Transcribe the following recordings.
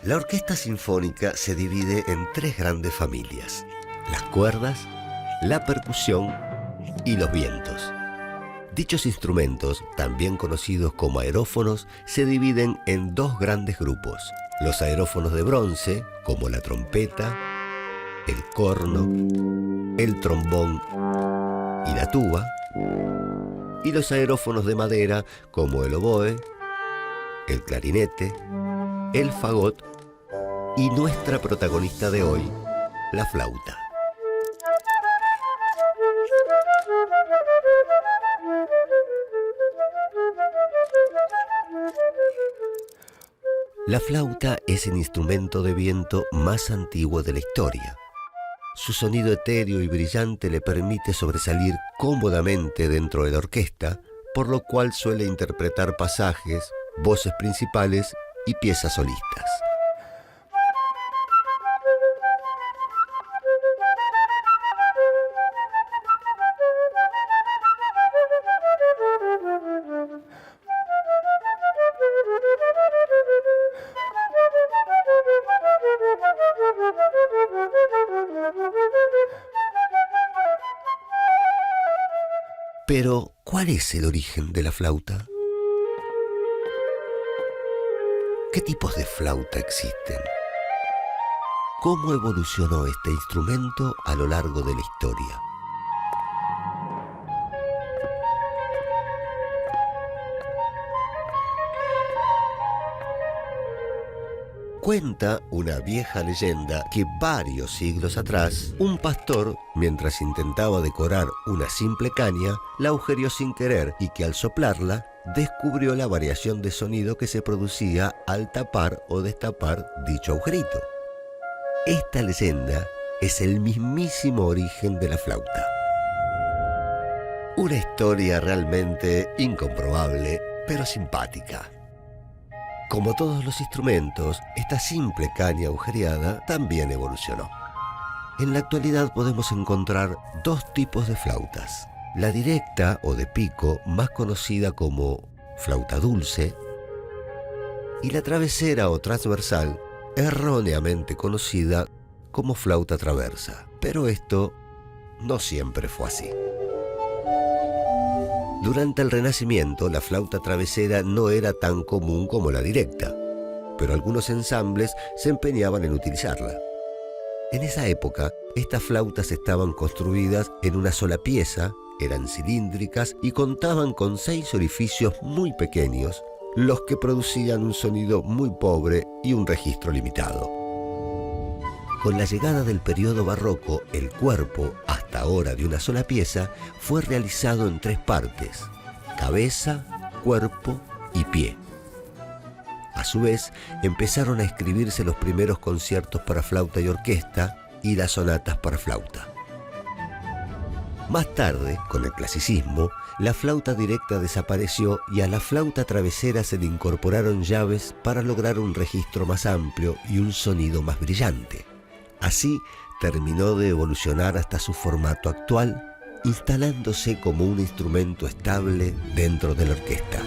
La orquesta sinfónica se divide en tres grandes familias: las cuerdas, la percusión y los vientos. Dichos instrumentos, también conocidos como aerófonos, se dividen en dos grandes grupos: los aerófonos de bronce, como la trompeta, el corno, el trombón y la tuba, y los aerófonos de madera, como el oboe, el clarinete, el fagot y nuestra protagonista de hoy, la flauta. La flauta es el instrumento de viento más antiguo de la historia. Su sonido etéreo y brillante le permite sobresalir cómodamente dentro de la orquesta, por lo cual suele interpretar pasajes, voces principales y piezas solistas. Pero, ¿cuál es el origen de la flauta? ¿Qué tipos de flauta existen? ¿Cómo evolucionó este instrumento a lo largo de la historia? Cuenta una vieja leyenda que varios siglos atrás, un pastor, mientras intentaba decorar una simple caña, la agujereó sin querer y que al soplarla, descubrió la variación de sonido que se producía al tapar o destapar dicho agujerito. Esta leyenda es el mismísimo origen de la flauta. Una historia realmente incomprobable, pero simpática. Como todos los instrumentos, esta simple caña agujereada también evolucionó. En la actualidad podemos encontrar dos tipos de flautas: la directa o de pico, más conocida como flauta dulce, y la travesera o transversal, erróneamente conocida como flauta traversa. Pero esto no siempre fue así. Durante el Renacimiento, la flauta travesera no era tan común como la directa, pero algunos ensambles se empeñaban en utilizarla. En esa época, estas flautas estaban construidas en una sola pieza, eran cilíndricas y contaban con 6 orificios muy pequeños, los que producían un sonido muy pobre y un registro limitado. Con la llegada del periodo barroco, el cuerpo, hasta ahora de una sola pieza, fue realizado en 3 partes: cabeza, cuerpo y pie. A su vez, empezaron a escribirse los primeros conciertos para flauta y orquesta y las sonatas para flauta. Más tarde, con el clasicismo, la flauta directa desapareció y a la flauta travesera se le incorporaron llaves para lograr un registro más amplio y un sonido más brillante. Así terminó de evolucionar hasta su formato actual, instalándose como un instrumento estable dentro de la orquesta.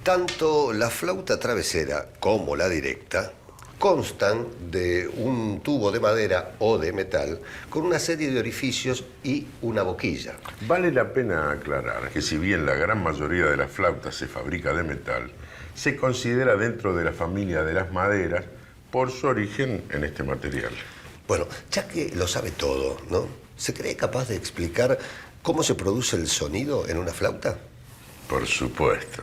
Tanto la flauta travesera como la directa constan de un tubo de madera o de metal con una serie de orificios y una boquilla. Vale la pena aclarar que si bien la gran mayoría de las flautas se fabrica de metal, se considera dentro de la familia de las maderas por su origen en este material. Bueno, ya que lo sabe todo, ¿no? ¿Se cree capaz de explicar cómo se produce el sonido en una flauta? Por supuesto.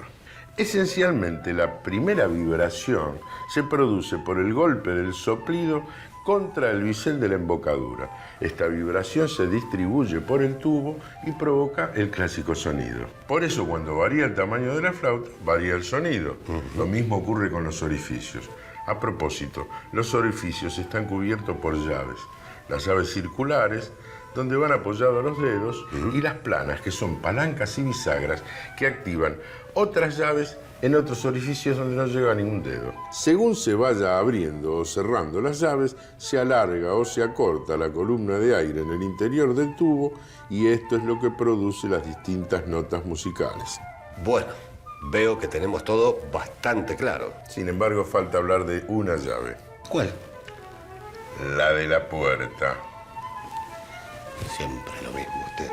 Esencialmente, la primera vibración se produce por el golpe del soplido contra el bisel de la embocadura. Esta vibración se distribuye por el tubo y provoca el clásico sonido. Por eso, cuando varía el tamaño de la flauta, varía el sonido. Lo mismo ocurre con los orificios. A propósito, los orificios están cubiertos por llaves. Las llaves circulares, donde van apoyados los dedos, y las planas, que son palancas y bisagras que activan otras llaves en otros orificios donde no llega ningún dedo. Según se vaya abriendo o cerrando las llaves, se alarga o se acorta la columna de aire en el interior del tubo, y esto es lo que produce las distintas notas musicales. Bueno, veo que tenemos todo bastante claro. Sin embargo, falta hablar de una llave. ¿Cuál? La de la puerta. Siempre lo mismo usted.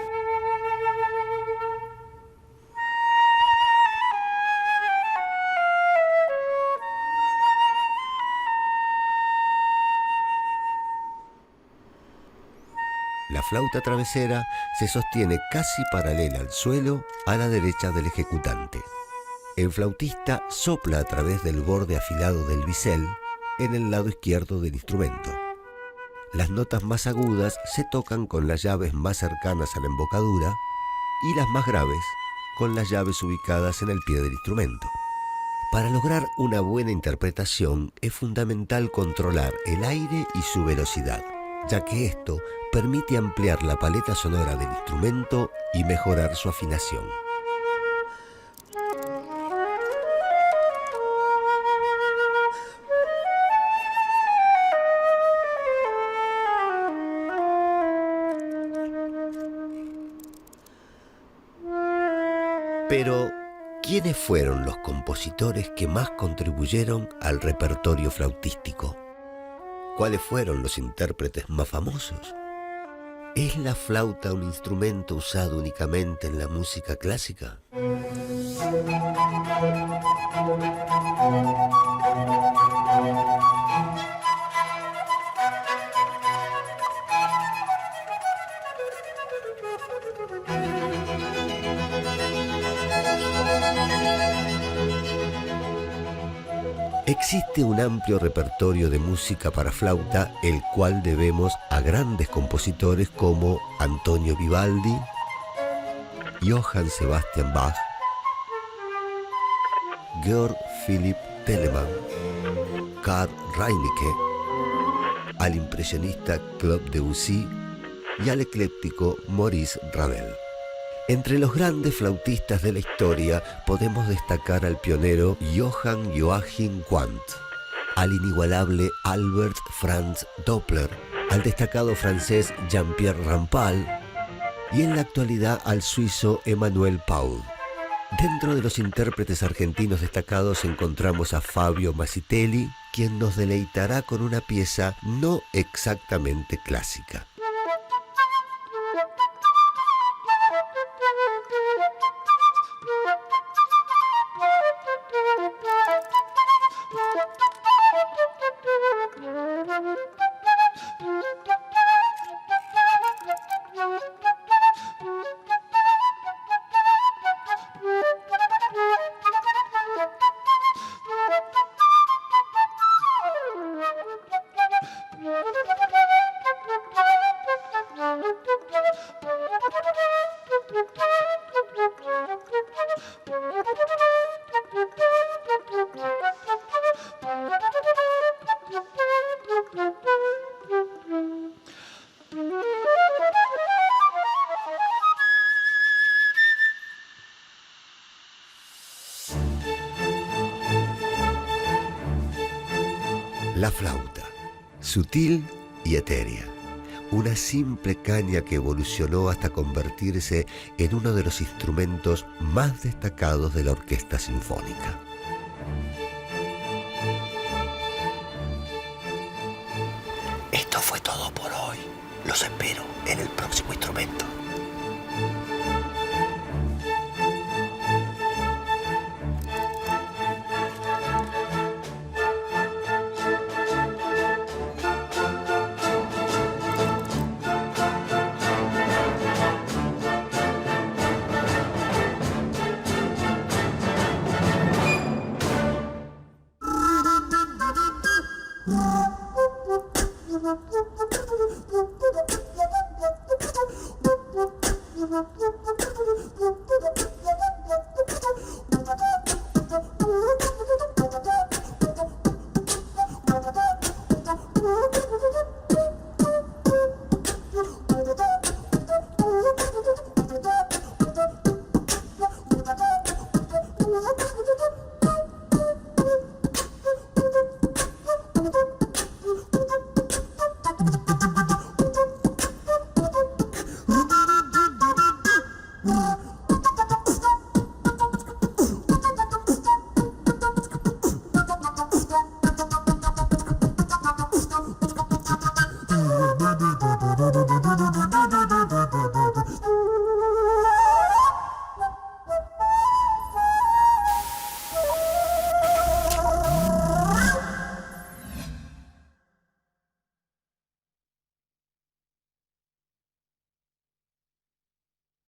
La flauta travesera se sostiene casi paralela al suelo a la derecha del ejecutante. El flautista sopla a través del borde afilado del bisel en el lado izquierdo del instrumento. Las notas más agudas se tocan con las llaves más cercanas a la embocadura y las más graves con las llaves ubicadas en el pie del instrumento. Para lograr una buena interpretación es fundamental controlar el aire y su velocidad, ya que esto permite ampliar la paleta sonora del instrumento y mejorar su afinación. Pero, ¿quiénes fueron los compositores que más contribuyeron al repertorio flautístico? ¿Cuáles fueron los intérpretes más famosos? ¿Es la flauta un instrumento usado únicamente en la música clásica? Existe un amplio repertorio de música para flauta, el cual debemos a grandes compositores como Antonio Vivaldi, Johann Sebastian Bach, Georg Philipp Telemann, Karl Reinecke, al impresionista Claude Debussy y al ecléptico Maurice Ravel. Entre los grandes flautistas de la historia podemos destacar al pionero Johann Joachim Quandt, al inigualable Albert Franz Doppler, al destacado francés Jean-Pierre Rampal y en la actualidad al suizo Emmanuel Paul. Dentro de los intérpretes argentinos destacados encontramos a Fabio Masitelli, quien nos deleitará con una pieza no exactamente clásica. La flauta, sutil y etérea, una simple caña que evolucionó hasta convertirse en uno de los instrumentos más destacados de la orquesta sinfónica. Esto fue todo por hoy. Los espero en el próximo instrumento.